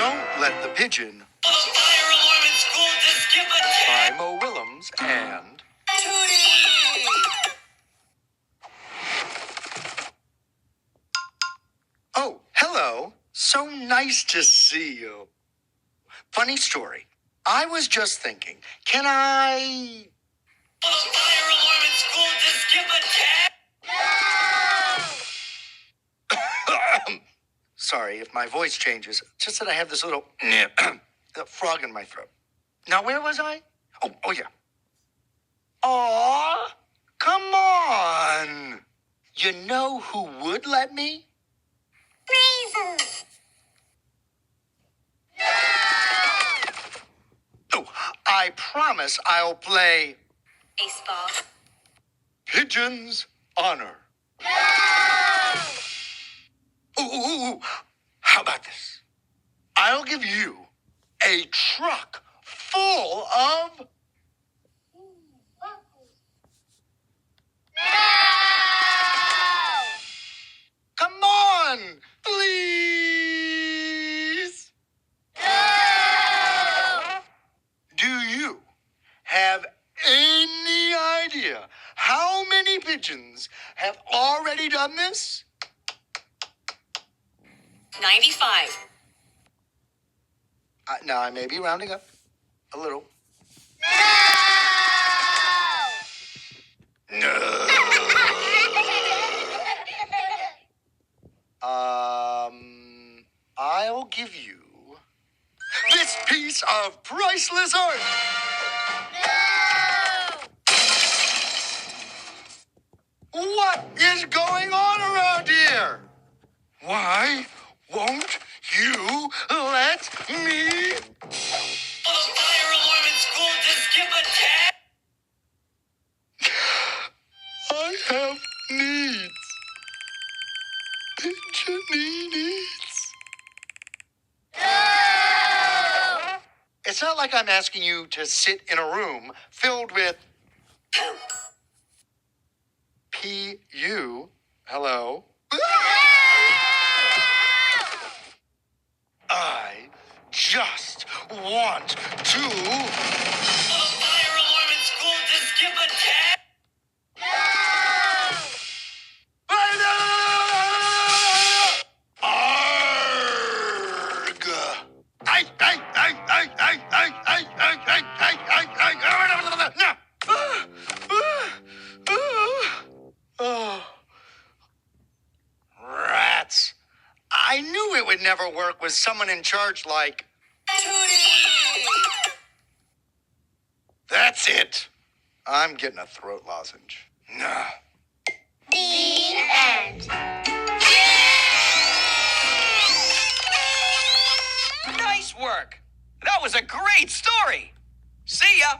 Don't let the pigeon. Fire alarm in school to skip a By Mo Willems and Tootie! Oh, hello. So nice to see you. Funny story. I was just thinking, can I... Fire alarm in school to skip a Sorry if my voice changes. Just that I have this little frog in my throat. Now, where was I? Oh yeah. Aw, come on. You know who would let me? Raisins. Oh, I promise I'll play Baseball. Pigeon's Honor. Ooh, how about this? I'll give you a truck full of... Come on, please. Do you have any idea how many pigeons have already done this? 95. Now, I may be rounding up a little. No. I'll give you this piece of priceless art. What is going on around here? Why won't you let me? fire alarm in school to skip a I have needs. Pigeon needs. It's not like I'm asking you to sit in a room filled with P.U. Hello. I just want to. fire alarm in school to skip a Arg! Oh, rats. I knew it would never work with someone in charge like... Tootie! That's it. I'm getting a throat lozenge. Nah. The end. Nice work. That was a great story. See ya.